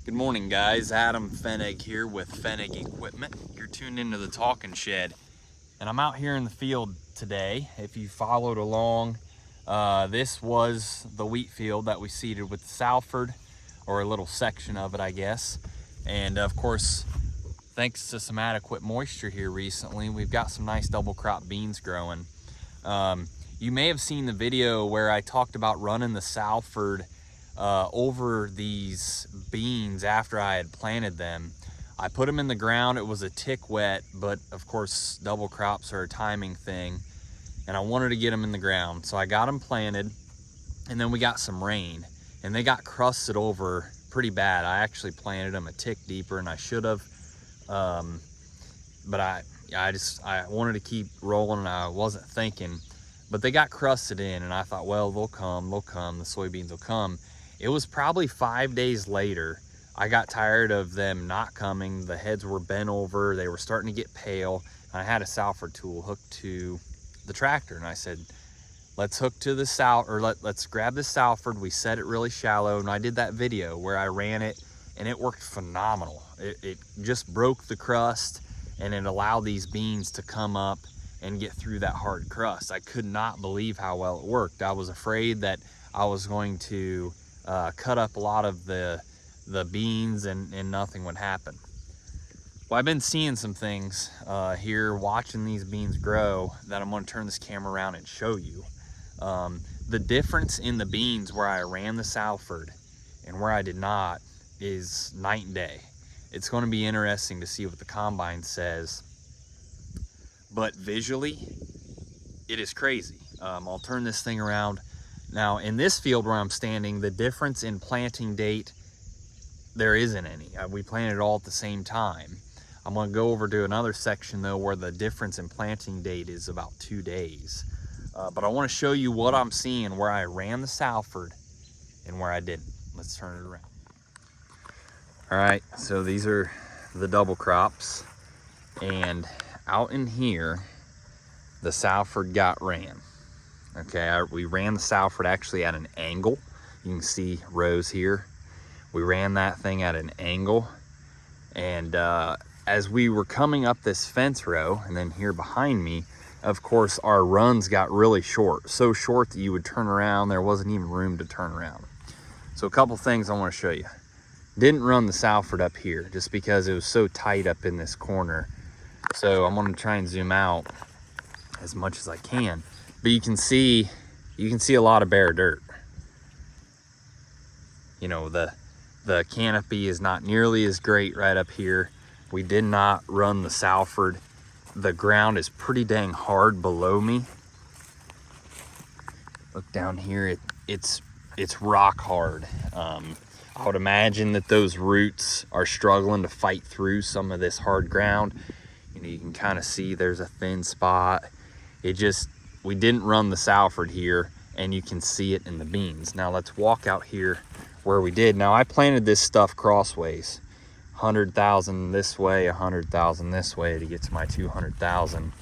Good morning, guys. Adam Fennig here with Fennig Equipment. You're tuned into the Talking Shed, and I'm out here in the field today. If you followed along, this was the wheat field that we seeded with the Salford, or a little section of it, I guess. And of course, thanks to some adequate moisture here recently, we've got some nice double crop beans growing. You may have seen the video where I talked about running the Salford over these beans after I had planted them. I put them in the ground. It was a tick wet, but of course double crops are a timing thing, and I wanted to get them in the ground. So I got them planted, and then we got some rain, and they got crusted over pretty bad. I actually planted them a tick deeper, and I should have, but I wanted to keep rolling, and I wasn't thinking. But they got crusted in, and I thought, well, they'll come, the soybeans will come. It was probably 5 days later. I got tired of them not coming. The heads were bent over, they were starting to get pale. And I had a Salford tool hooked to the tractor, and I said, let's hook to the let's grab the Salford. We set it really shallow, and I did that video where I ran it, and it worked phenomenal. It just broke the crust, and it allowed these beans to come up and get through that hard crust. I could not believe how well it worked. I was afraid that I was going to cut up a lot of the beans and nothing would happen. Well, I've been seeing some things here, watching these beans grow, that I'm going to turn this camera around and show you. The difference in the beans where I ran the Salford and where I did not is night and day. It's going to be interesting to see what the combine says, but visually it is crazy. I'll turn this thing around. Now in this field where I'm standing, the difference in planting date, there isn't any. We planted it all at the same time. I'm going to go over to another section though where the difference in planting date is about 2 days. But I want to show you what I'm seeing where I ran the Salford and where I didn't. Let's turn it around. All right, so these are the double crops, and out in here, the Salford got ran. Okay, we ran the Salford actually at an angle. You can see rows here. We ran that thing at an angle, and as we were coming up this fence row, and then here behind me, of course, our runs got really short. So short that you would turn around, there wasn't even room to turn around. So a couple things I want to show you. Didn't run the Salford up here just because it was so tight up in this corner. So I'm going to try and zoom out as much as I can. But you can see a lot of bare dirt. You know, the canopy is not nearly as great right up here. We did not run the Salford. The ground is pretty dang hard below me. Look down here, it's rock hard. I would imagine that those roots are struggling to fight through some of this hard ground. You know, you can kind of see there's a thin spot. We didn't run the Salford here, and you can see it in the beans. Now let's walk out here where we did. Now I planted this stuff crossways, 100,000 this way, 100,000 this way to get to my 200,000.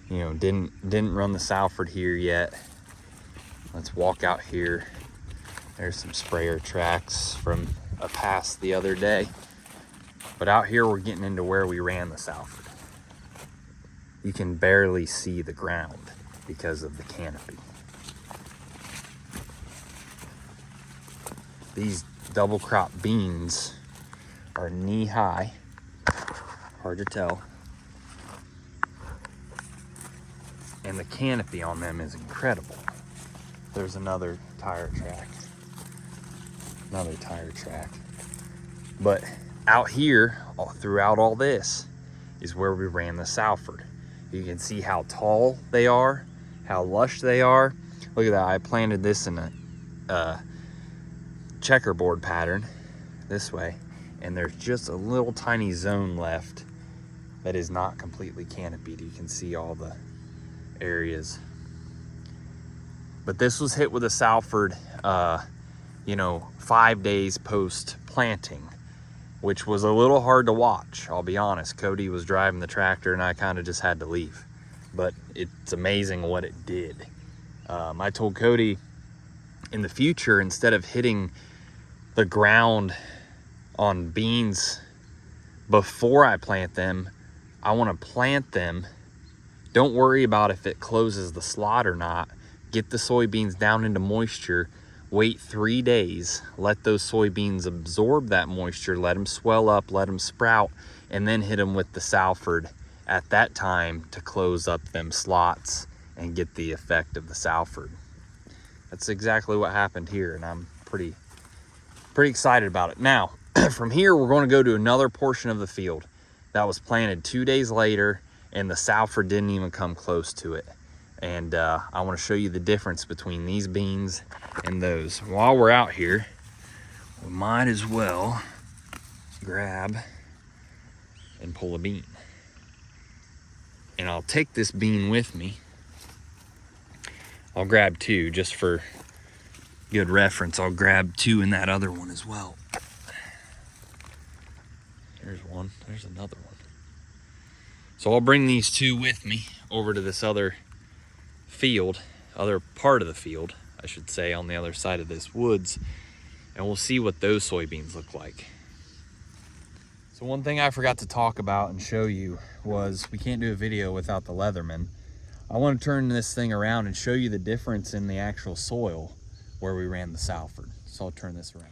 You know, didn't run the Salford here yet. Let's walk out here. There's some sprayer tracks from a pass the other day. But out here we're getting into where we ran the Salford. You can barely see the ground because of the canopy. These double crop beans are knee high. Hard to tell. And the canopy on them is incredible. There's another tire track. But out here, throughout all this, is where we ran the Salford. You can see how tall they are, how lush they are. Look at that, I planted this in a checkerboard pattern this way, and there's just a little tiny zone left that is not completely canopied. You can see all the areas. But this was hit with a Salford, 5 days post planting, which was a little hard to watch, I'll be honest. Cody was driving the tractor and I kind of just had to leave. But it's amazing what it did. I told Cody in the future, instead of hitting the ground on beans before I plant them. I want to plant them. Don't worry about if it closes the slot or not. Get the soybeans down into moisture. Wait 3 days. Let those soybeans absorb that moisture. Let them swell up, let them sprout, and then hit them with the Salford at that time to close up them slots and get the effect of the Salford. That's exactly what happened here, and I'm pretty excited about it. Now, from here, we're going to go to another portion of the field that was planted 2 days later, and the Salford didn't even come close to it. And I want to show you the difference between these beans and those. While we're out here, we might as well grab and pull a bean. And I'll take this bean with me. I'll grab 2 just for good reference. I'll grab 2 in that other one as well. There's one, there's another one. So I'll bring these 2 with me over to this other field, other part of the field, I should say, on the other side of this woods, and we'll see what those soybeans look like. So one thing I forgot to talk about and show you was we can't do a video without the Leatherman. I want to turn this thing around and show you the difference in the actual soil where we ran the Salford. So I'll turn this around.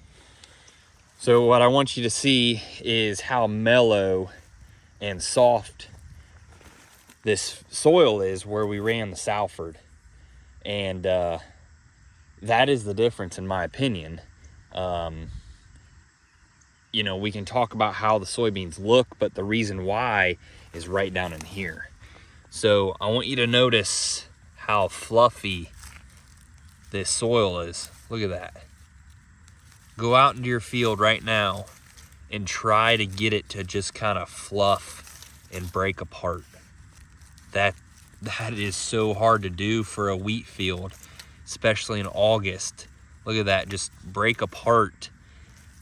So what I want you to see is how mellow and soft this soil is where we ran the Salford. And that is the difference in my opinion. You know, we can talk about how the soybeans look, but the reason why is right down in here. So I want you to notice how fluffy this soil is. Look at that. Go out into your field right now and try to get it to just kind of fluff and break apart. That is so hard to do for a wheat field, especially in August. Look at that, just break apart.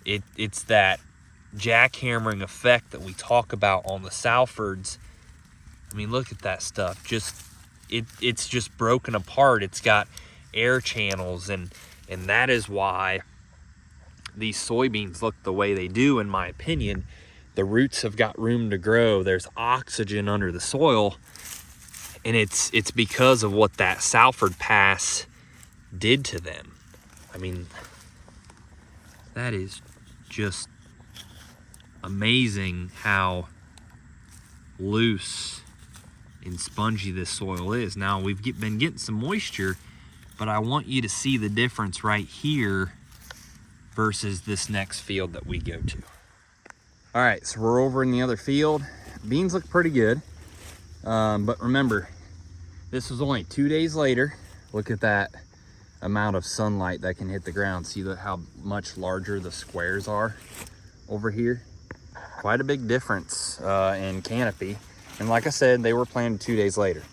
It's that jackhammering effect that we talk about on the Salfords. I mean, look at that stuff. It's just broken apart. It's got air channels, and that is why these soybeans look the way they do, in my opinion. The roots have got room to grow. There's oxygen under the soil, and it's because of what that Salford pass did to them. I mean, that is just amazing how loose and spongy this soil is. Now, we've been getting some moisture, but I want you to see the difference right here versus this next field that we go to. All right, so we're over in the other field. Beans look pretty good, but remember, this was only 2 days later. Look at that amount of sunlight that can hit the ground. See how much larger the squares are over here? Quite a big difference in canopy. And like I said, they were planted 2 days later.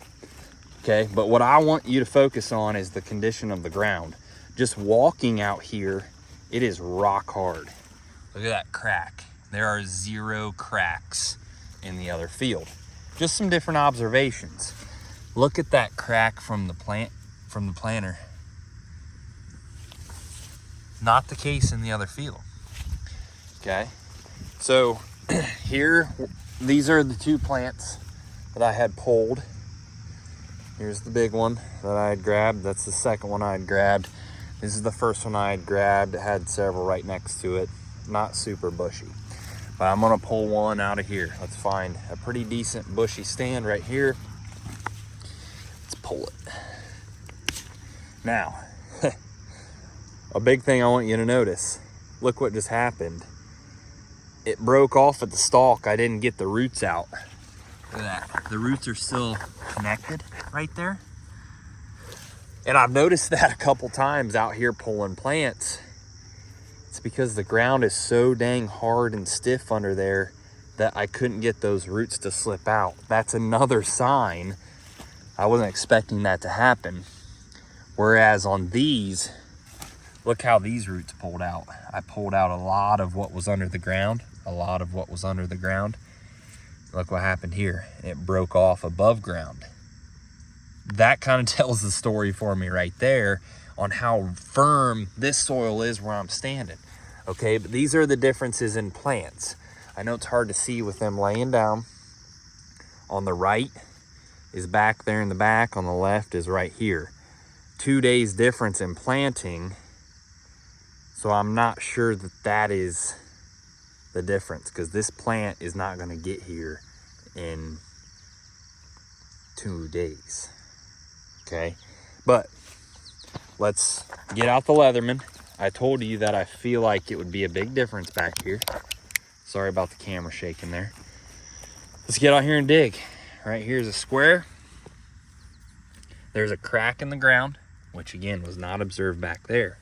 Okay, but what I want you to focus on is the condition of the ground. Just walking out here, it is rock hard. Look at that crack. There are 0 cracks in the other field. Just some different observations. Look at that crack from the planter. Not the case in the other field. Okay, so here, these are the 2 plants that I had pulled. Here's the big one that I had grabbed. That's the second one I had grabbed. This is the first one I had grabbed. It had several right next to it. Not super bushy. But I'm gonna pull one out of here. Let's find a pretty decent bushy stand right here. Let's pull it. Now, a big thing I want you to notice. Look what just happened. It broke off at the stalk. I didn't get the roots out. Look at that. The roots are still connected right there. And I've noticed that a couple times out here pulling plants. It's because the ground is so dang hard and stiff under there that I couldn't get those roots to slip out. That's another sign. I wasn't expecting that to happen. Whereas on these, look how these roots pulled out. I pulled out a lot of what was under the ground. Look what happened here. It broke off above ground. That kind of tells the story for me right there on how firm this soil is where I'm standing. Okay, but these are the differences in plants. I know it's hard to see with them laying down. On the right is back there in the back, on the left is right here. 2 days difference in planting, so I'm not sure that that is the difference, because this plant is not going to get here in 2 days. Okay, but let's get out the Leatherman. I told you that I feel like it would be a big difference back here. Sorry about the camera shaking there. Let's get out here and dig. Right here's a square. There's a crack in the ground, which again was not observed back there.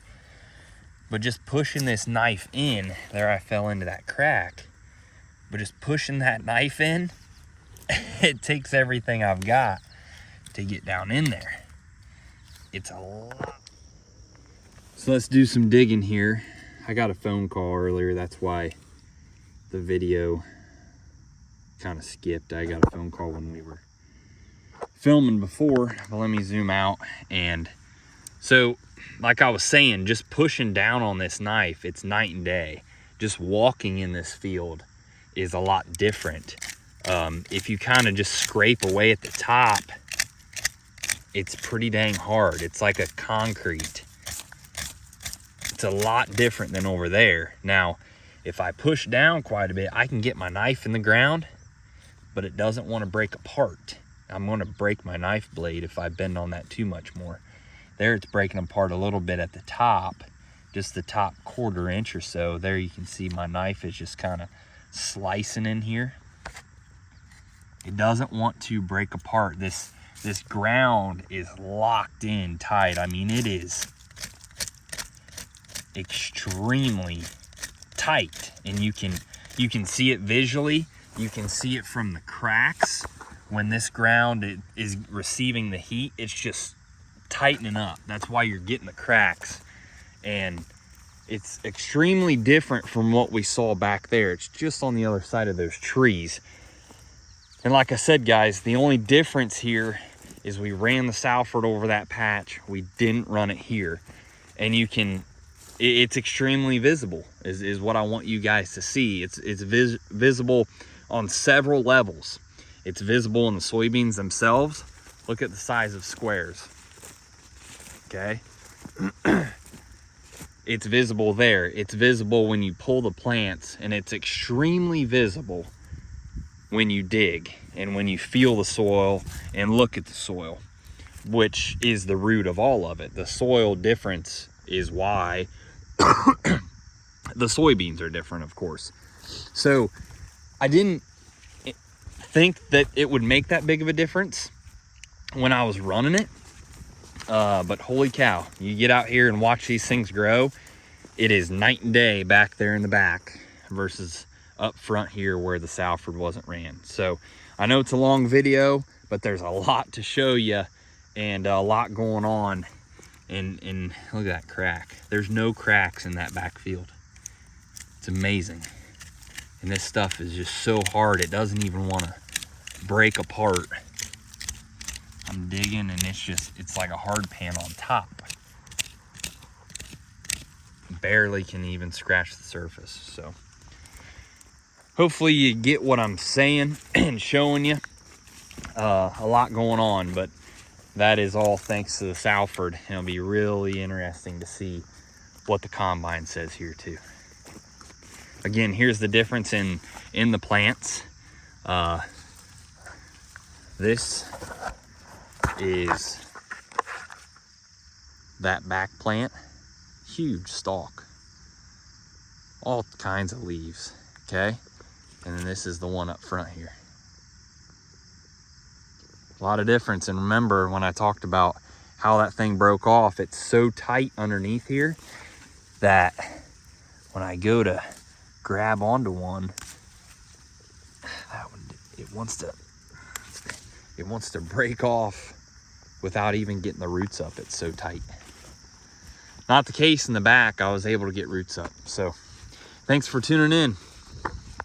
But just pushing this knife in, there I fell into that crack. But just pushing that knife in, it takes everything I've got to get down in there. It's a lot. So let's do some digging here. I got a phone call earlier, that's why the video kind of skipped. I got a phone call when we were filming before, but let me zoom out. And so like I was saying, just pushing down on this knife, it's night and day. Just walking in this field is a lot different. If you kind of just scrape away at the top, it's pretty dang hard. It's like a concrete. It's a lot different than over there. Now, if I push down quite a bit, I can get my knife in the ground, but it doesn't want to break apart. I'm going to break my knife blade if I bend on that too much more. There it's breaking apart a little bit at the top, just the top 1/4 inch or so. There you can see my knife is just kind of slicing in here. It doesn't want to break apart. This ground is locked in tight. I mean, it is extremely tight, and you can see it visually. You can see it from the cracks. When this ground is receiving the heat, it's just tightening up. That's why you're getting the cracks, and it's extremely different from what we saw back there. It's just on the other side of those trees. And like I said, guys, the only difference here is we ran the Salford over that patch. We didn't run it here. And it's extremely visible is what I want you guys to see. It's visible on several levels. It's visible in the soybeans themselves. Look at the size of squares. Okay. It's visible there. It's visible when you pull the plants, and it's extremely visible when you dig and when you feel the soil and look at the soil, which is the root of all of it. The soil difference is why the soybeans are different, of course. So I didn't think that it would make that big of a difference when I was running it. But holy cow, you get out here and watch these things grow. It is night and day back there in the back versus up front here where the Salford wasn't ran. So I know it's a long video, but there's a lot to show you and a lot going on. And look at that crack. There's no cracks in that backfield. It's amazing. And this stuff is just so hard, it doesn't even want to break apart. I'm digging, and it's like a hard pan on top. Barely can even scratch the surface. So hopefully you get what I'm saying and showing you. A lot going on, but that is all thanks to the Salford. It'll be really interesting to see what the combine says here too. Again, here's the difference in the plants. This is that back plant, huge stalk, all kinds of leaves, okay? And then this is the one up front here. A lot of difference. And remember when I talked about how that thing broke off, it's so tight underneath here that when I go to grab onto one, that one, it wants to break off without even getting the roots up. It's so tight. Not the case in the back. I was able to get roots up. So thanks for tuning in.